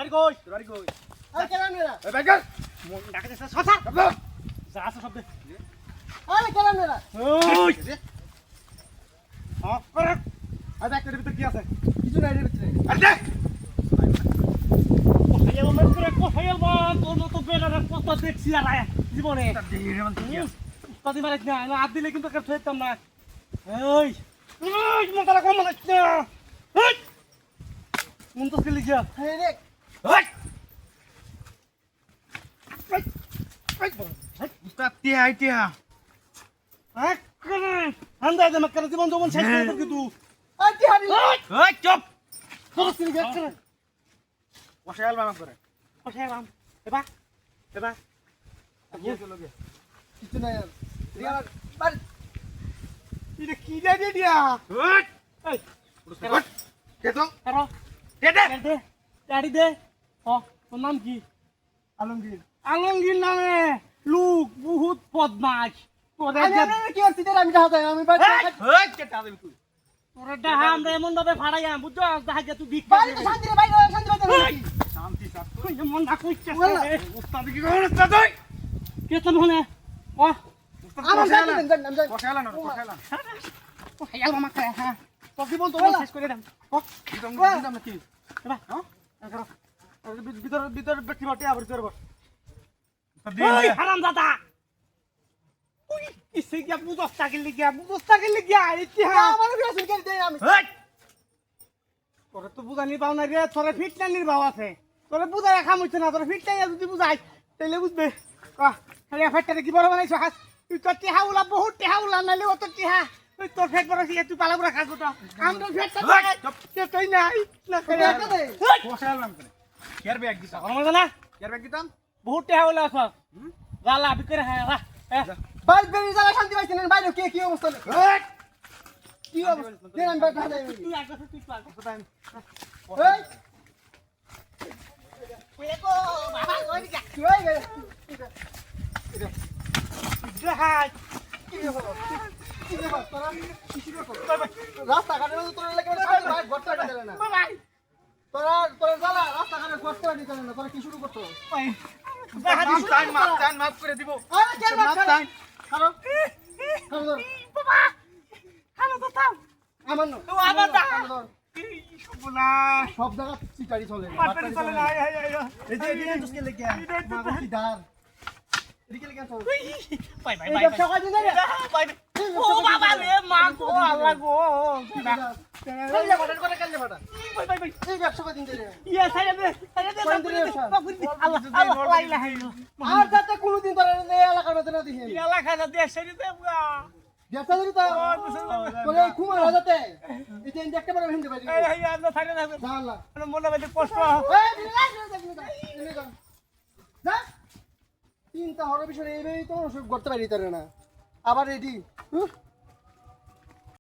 বাড়ি কই আরে কেলাম না এই ব্যাগের মন ডাকে যাচ্ছে সছা যা আছে সব দে আরে কেলাম না ওই অফ কর আরে ব্যাগের ভিতর কি আছে কিছু নাই রে ভিতরে আরে দে কোথায় মন করে কোথায় তোর মতো বেলার কত দেখছি আর জীবনে দেহের মন কি কতদিন মারিস না হাত দিলে কিন্তু কাছে থইতাম না এই ওই মনটা কম মারিস না এই মন তো কে লিখা হ্যাঁ রে ওই উস্তাদ টিয়া টিয়া আন্দাজ দে মক্কা জীবন জীবন শেষ করে দিবি তুই আই কি হারি ওই চুপ তোর সিল গেছ না বসাইল বাম করে বসাইল বাম এবা এবা কি হলো গে কিছু নাই আর রিয়া বাড়ি এটা কি দে দিয়া ওই এই উঠ কে তো করো দে দে দে গাড়ি দে ও তোর নাম কি আলমগীর আলমগীর নামে লোক বহুত বদমাশ তোরে আমি কি করছি রে আমি ঢাকা আমি বাড়ি ওই কেটা দেবি তুই তোরে ডাহা আমরা এমন ভাবে ফাড়াইয়া বুঝছো দেখা তুই ভিক্ষা বাড়ি তো শান্তি রে বাড়ি শান্তি বাড়ি শান্তি সাত তুই মন না কইছিস উস্তাদ কি কোন উস্তাদ তুই কে তো মনে ও উস্তাদ আমার বসাইলা শান্তি দেন দেন বসাইলা না বসাইলা ও হাইয়া মামা করে হ্যাঁ তো কি বল তো শেষ করে দাম ও দিতাম না কি এবা হ্যাঁ করো ভিতর ভিতর ব্যক্তি বাটে আবার ভিতর বস ওই হারাম দাদা ওই কিসে গিয়া বুঝস্তা গেলে গিয়া ইতিহাস আমার ফেসন করে দেই আমি হেই তোরে তো বুঝানি পাও না রে তোরে ফিটনানির ভাও আছে তোরে বুঝাই রাখা হইছে না তোরে ফিটনানি যদি বুঝাই তাইলে বুঝবে আহ আরে ফেটটারে কি বড় বানাইছো হাস তুই তো টিহাউলা বহুত টিহাউলা নালে অত টিহা তুই তোর ফেট বড় কি তুই পালা পুরা খাস তো আমরা ফেটটা কে তুই নাই না করে দে বসাল নাম করে কেয়ার ব্যাগ দিতা আমার না কেয়ার ব্যাগ দিতাম বহুত টিহাউলা আছে গালা বিকরে হ্যাঁ বাড়ি বেরিয়ে যারা শান্তি পাইছেন বাইরে কে কি অবস্থা হেই কি অবস্থা দেন আমি বাড়ি ঢাকা তুই আগে তুই পাল এই ওই কো বাবা ওই যা কি হই গে দেখাই কি হলো কি হলো তোরা কি করছ রাস্তা ঘাটে তোরা লাগে ভাই গটটা দিলে না ভাই তোরা জ্বালা রাস্তা ঘাটে গটটা দিলে না তোরা কি শুরু করছো মাফ করে দিব আরে কেন মাপ চাই খারো খারো বাবা হ্যালো তো তাও আমার না তো আমার দা এই শুভনা সব জায়গা চিটারি চলে পাটরি চলে না এই যে এদিকে তুসকে লেগে মাগো কি দার এদিকে লেগে চল বাই বাই এই বাই ব্যবসা কাজ না রে বাই ও বাবা রে মা গো আল্লাহ গো কাল্লে বাটা করে কাল্লে বাটা বাই বাই বাই এই ব্যবসা কাজ দিন রে ইয়া সাইডে দে আল্লাহ আল্লাহ লা ইলাহা ইল্লাল্লাহ আর যাতে কোনদিন তোরা এই এলাকার মধ্যে না দিছেন ইয়া লা খাজা দে সাইডে দে পুরা ব্যবসা ধরি তো তোরে কুমার হাজাতে এই যে দেখতে পারবে হিন্দে ভাই এই এই আল্লাহ সাইডে না জানলা মনে মনে কষ্ট এই বিলাই যা চিন্তা হওয়ার বিষয় এইভাবেই তো সব করতে পারি তারে না আবার রেডি